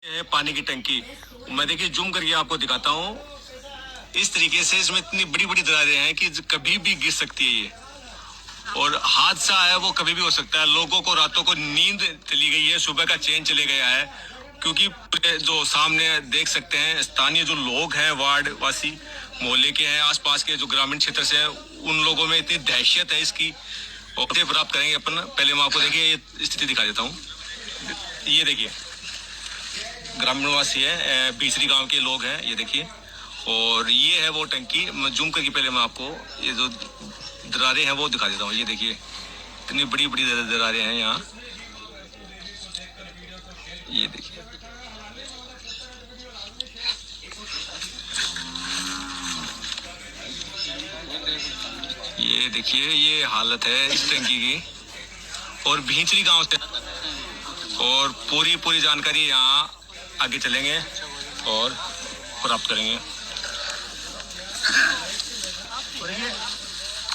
ये है पानी की टंकी। मैं देखिए जूम करके आपको दिखाता हूँ। इस तरीके से इसमें इतनी बड़ी बड़ी दरारें हैं कि कभी भी गिर सकती है ये, और हादसा है वो कभी भी हो सकता है। लोगों को रातों को नींद चली गई है, सुबह का चैन चले गया है, क्योंकि जो सामने देख सकते हैं स्थानीय जो लोग हैं, वार्ड वासी, मोहल्ले के हैं, आसपास के जो ग्रामीण क्षेत्र से हैं, उन लोगों में इतनी दहशत है इसकी। और प्राप्त करेंगे अपन। पहले मैं आपको देखिए ये स्थिति दिखा देता हूँ। ये देखिए ग्रामीणवासी है, बीसरी गांव के लोग हैं, ये देखिए। और ये है वो टंकी। मैं जूम करके पहले मैं आपको ये जो दरारें हैं वो दिखा देता हूँ। ये देखिए इतनी बड़ी बड़ी दरारें हैं यहाँ। ये देखिए ये देखिए ये हालत है इस टंकी की। और भींचरी गांव से, और पूरी पूरी जानकारी यहाँ आगे चलेंगे और प्राप्त करेंगे।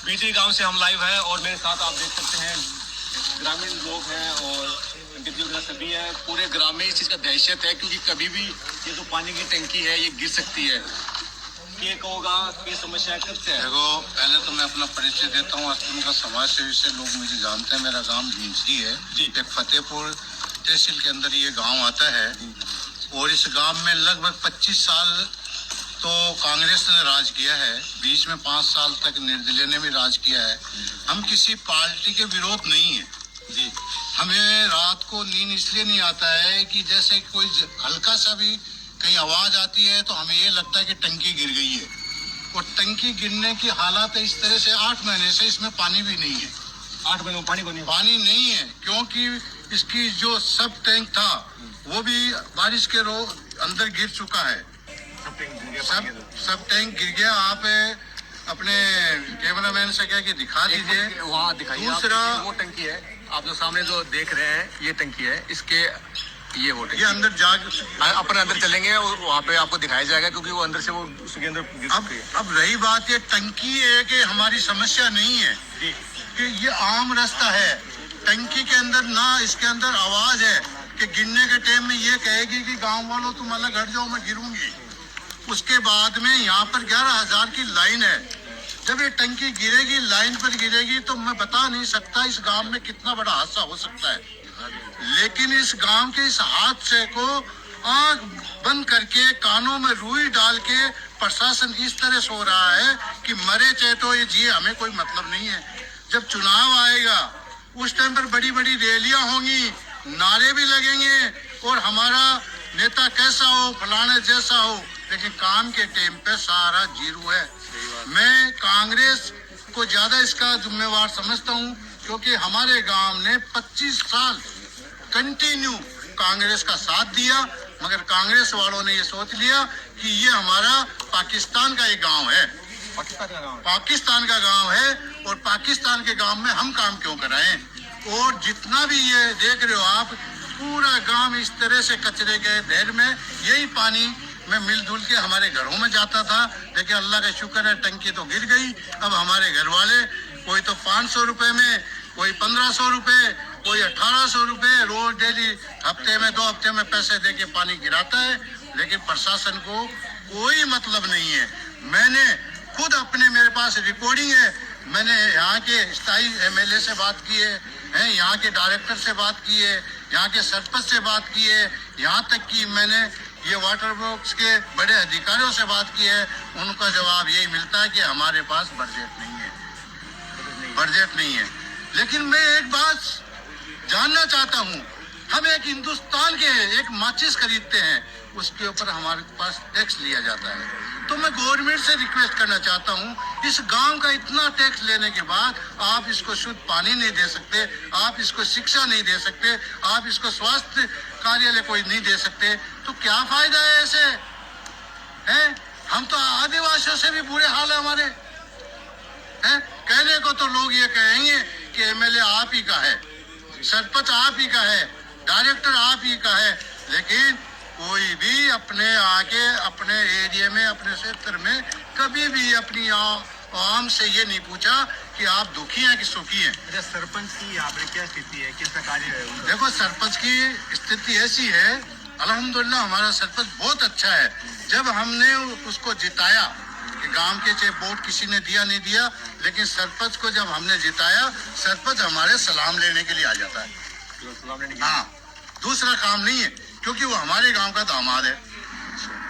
भींचरी गांव से हम लाइव है, और मेरे साथ आप देख सकते हैं ग्रामीण लोग हैं और सभी है। पूरे ग्राम में इस चीज का दहशत है, क्योंकि कभी भी ये जो पानी की टंकी है ये गिर सकती है। ये होगा ये समस्या कब से है? देखो, पहले तो मैं अपना परिचय देता हूँ। अस्तुन का समाज सेवी से लोग मुझे जानते हैं। मेरा गांव भींचरी है जी। एक फतेहपुर तहसील के अंदर ये गांव आता है, और इस गांव में लगभग 25 साल तो कांग्रेस ने राज किया है। बीच में 5 साल तक निर्दलीय ने भी राज किया है। हम किसी पार्टी के विरोध नहीं है जी। हमें रात को नींद इसलिए नहीं आता है कि जैसे कोई हल्का सा भी कहीं आवाज आती है तो हमें ये लगता है कि टंकी गिर गई है। और टंकी गिरने की हालात इस तरह से 8 महीने से इसमें पानी भी नहीं है। 8 महीने में पानी नहीं है, क्योंकि इसकी जो सब टैंक था वो भी बारिश के अंदर गिर चुका है। सब टैंक गिर गया। आप अपने कैमरामैन से कह के दिखा दीजिए, वहाँ दिखाइए। दूसरा वो टंकी है, आप जो सामने जो देख रहे हैं ये टंकी है। इसके ये वो टंकी, ये अंदर अपन अंदर चलेंगे और वहाँ पे आपको दिखाया जाएगा, क्योंकि वो अंदर से वो उसके अंदर गिर चुकी है। अब रही बात ये टंकी है कि हमारी समस्या नहीं है कि ये आम रास्ता है। टंकी के अंदर ना इसके अंदर आवाज है कि गिरने के टाइम में ये कहेगी कि गांव वालों तुम अलग हट जाओ, मैं गिरूंगी। उसके बाद में यहाँ पर 11,000 की लाइन है। जब ये टंकी गिरेगी, लाइन पर गिरेगी, तो मैं बता नहीं सकता इस गांव में कितना बड़ा हादसा हो सकता है। लेकिन इस गांव के इस हादसे को आंख बंद करके कानों में रुई डाल के प्रशासन इस तरह सो रहा है कि मरे चाहे तो ये जिए, हमें कोई मतलब नहीं है। जब चुनाव आएगा उस टाइम पर बड़ी बड़ी रैलियां होंगी, नारे भी लगेंगे, और हमारा नेता कैसा हो, फलाने जैसा हो, लेकिन काम के टाइम पे सारा जीरो है। मैं कांग्रेस को ज्यादा इसका जिम्मेवार समझता हूँ, क्योंकि हमारे गांव ने 25 साल कंटिन्यू कांग्रेस का साथ दिया, मगर कांग्रेस वालों ने ये सोच लिया कि ये हमारा पाकिस्तान का एक गांव है, पाकिस्तान का गांव है, और पाकिस्तान के गांव में हम काम क्यों कराएं। और जितना भी ये देख रहे हो आप, पूरा गांव इस तरह से कचरे के ढेर में यही पानी में मिलजुल के हमारे घरों में जाता था। लेकिन अल्लाह का शुक्र है टंकी तो गिर गई। अब हमारे घर वाले कोई तो 500 रुपए में, कोई 1500 रुपए, कोई 1800 रुपए रोज डेली हफ्ते में 2 हफ्ते में पैसे दे के पानी गिराता है। लेकिन प्रशासन को कोई मतलब नहीं है। मैंने खुद अपने, मेरे पास रिकॉर्डिंग है, मैंने यहाँ के स्थायी MLA से बात की है, यहाँ के डायरेक्टर से बात की है, यहाँ के सरपंच से बात की है, यहाँ तक कि मैंने ये वाटर वर्क्स के बड़े अधिकारियों से बात की है। उनका जवाब यही मिलता है कि हमारे पास बजट नहीं है, बजट नहीं है। लेकिन मैं एक बात जानना चाहता हूँ, हम एक हिंदुस्तान के एक माचिस खरीदते हैं, उसके ऊपर हमारे पास टैक्स लिया जाता है। तो मैं गवर्नमेंट से रिक्वेस्ट करना चाहता हूँ, इस गांव का इतना टैक्स लेने के बाद आप इसको शुद्ध पानी नहीं दे सकते, आप इसको शिक्षा नहीं दे सकते, आप इसको स्वास्थ्य कार्यालय कोई नहीं दे सकते, तो क्या फायदा है ऐसे? हैं? हम तो आदिवासियों से भी बुरे हाल है हमारे। हैं? कहने को तो लोग ये कहेंगे कि MLA आप ही का है, सरपंच आप ही का है, डायरेक्टर आप ही का है, लेकिन कोई भी अपने आगे अपने एरिया में, अपने क्षेत्र में कभी भी अपनी आम से ये नहीं पूछा कि आप दुखी हैं कि सुखी हैं। अच्छा, सरपंच की यहाँ पर क्या स्थिति है, किस प्रकार है? देखो, सरपंच की स्थिति ऐसी है अल्हम्दुलिल्लाह हमारा सरपंच बहुत अच्छा है। जब हमने उसको जिताया कि गांव के चाहे वोट किसी ने दिया नहीं दिया, लेकिन सरपंच को जब हमने जिताया, सरपंच हमारे सलाम लेने के लिए आ जाता है। हाँ, दूसरा काम नहीं है, क्योंकि वो हमारे गांव का दामाद है,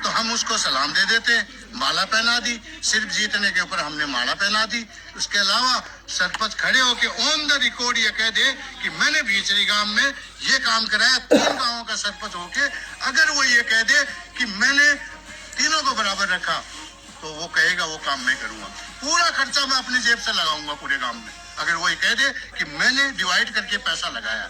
तो हम उसको सलाम दे देते हैं, माला पहना दी, सिर्फ जीतने के ऊपर हमने माला पहना दी। उसके अलावा सरपंच खड़े होके ऑन द रिकॉर्ड ये कह दे कि मैंने भीचरी गांव में ये काम कराया, 3 गांवों का सरपंच होके अगर वो ये कह दे कि मैंने तीनों को बराबर रखा, तो वो कहेगा वो काम मैं करूंगा, पूरा खर्चा मैं अपनी जेब से लगाऊंगा पूरे गांव में, अगर वो ये कह दे कि मैंने डिवाइड करके पैसा लगाया।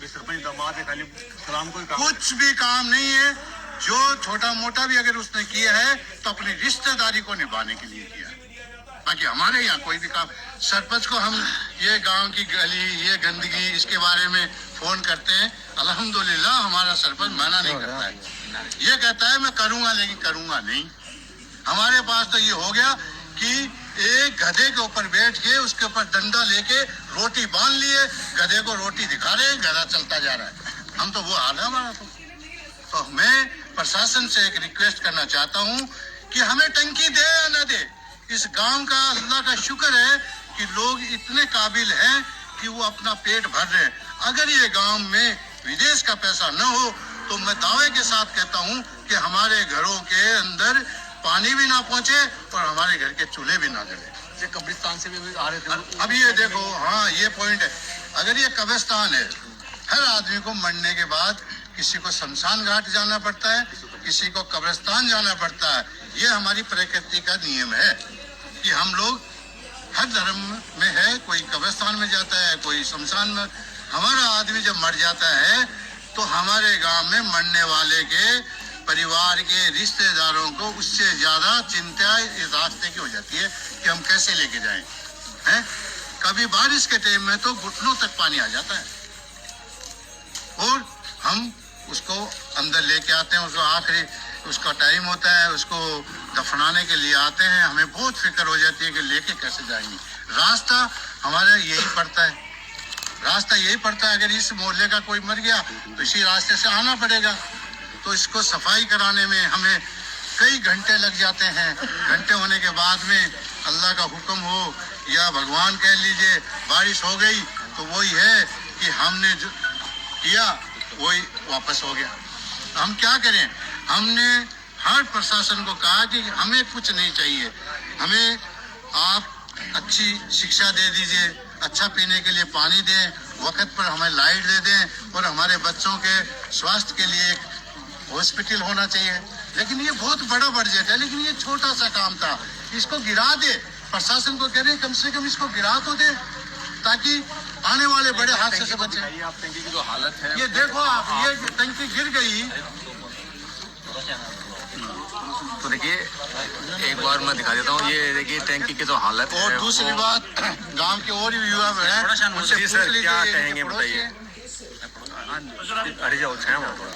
सरपंच दामाद है, खाली सलाम कोई काम कुछ भी काम नहीं है, जो छोटा मोटा भी अगर उसने किया है तो अपनी रिश्तेदारी को निभाने के लिए किया है। बाकी हमारे यहाँ कोई भी काम, सरपंच को हम ये गांव की गली, ये गंदगी, इसके बारे में फोन करते हैं, अल्हम्दुलिल्लाह हमारा सरपंच मना नहीं करता है। ये कहता है मैं करूंगा, लेकिन करूंगा नहीं। हमारे पास तो ये हो गया कि एक गधे के ऊपर बैठ के उसके ऊपर डंडा लेके रोटी बांध लिए, गधे को रोटी दिखा रहे हैं, गधा चलता जा रहा है। हम तो वो हाल है हमारा। तो मैं प्रशासन से एक रिक्वेस्ट करना चाहता हूँ कि हमें टंकी दे या न दे, इस गांव का अल्लाह का शुक्र है कि लोग इतने काबिल हैं कि वो अपना पेट भर रहे हैं। अगर ये गांव में विदेश का पैसा न हो तो मैं दावे के साथ कहता हूँ कि हमारे घरों के अंदर पानी भी ना पहुंचे और हमारे घर के चूल्हे भी ना जले। कब्रिस्तान से भी आ रहे थे। अब ये देखो, हाँ ये पॉइंट है, अगर ये कब्रिस्तान है, हर आदमी को मरने के बाद किसी को शमशान घाट जाना पड़ता है, किसी को कब्रिस्तान जाना पड़ता है। ये हमारी प्रकृति का नियम है कि हम लोग हर धर्म में है, कोई कब्रिस्तान में जाता है, कोई शमशान में। हमारा आदमी जब मर जाता है तो हमारे गांव में मरने वाले के परिवार के रिश्तेदारों को उससे ज्यादा चिंता इस रास्ते की हो जाती है कि हम कैसे लेके जाएं, हैं? कभी बारिश के टाइम में तो घुटनों तक पानी आ जाता है और हम उसको अंदर लेके आते हैं, उसको आखिरी उसका टाइम होता है, उसको दफनाने के लिए आते हैं। हमें बहुत फिक्र हो जाती है कि लेके कैसे जाएंगे। रास्ता हमारा यही पड़ता है, रास्ता यही पड़ता है। अगर इस मोहल्ले का कोई मर गया तो इसी रास्ते से आना पड़ेगा। तो इसको सफाई कराने में हमें कई घंटे लग जाते हैं। घंटे होने के बाद में अल्लाह का हुक्म हो या भगवान कह लीजिए बारिश हो गई, तो वही है कि हमने जो किया वही वापस हो गया। हम क्या करें? हमने हर प्रशासन को कहा कि हमें कुछ नहीं चाहिए, हमें आप अच्छी शिक्षा दे दीजिए, अच्छा पीने के लिए पानी दें, वक्त पर हमें लाइट दे दें और हमारे बच्चों के स्वास्थ्य के लिए एक हॉस्पिटल होना चाहिए। लेकिन ये बहुत बड़ा बजट है, लेकिन ये छोटा सा काम था, इसको गिरा दे। प्रशासन को कह रहे कम से कम इसको गिरा तो दे ताकि आने वाले बड़े हादसे से बचे। आप टंकी की जो हालत है, ये देखो आप, ये टंकी गिर गई। तो देखिए एक बार मैं दिखा देता हूँ। ये देखिए टंकी की जो हालत है। और दूसरी बात, गांव के और भी युवा हैं, उनसे जी पूछ सर लीजिए क्या इनके कहेंगे पड़ोसी बताइए। हैं। अरे जाओ छाया थोड़ा।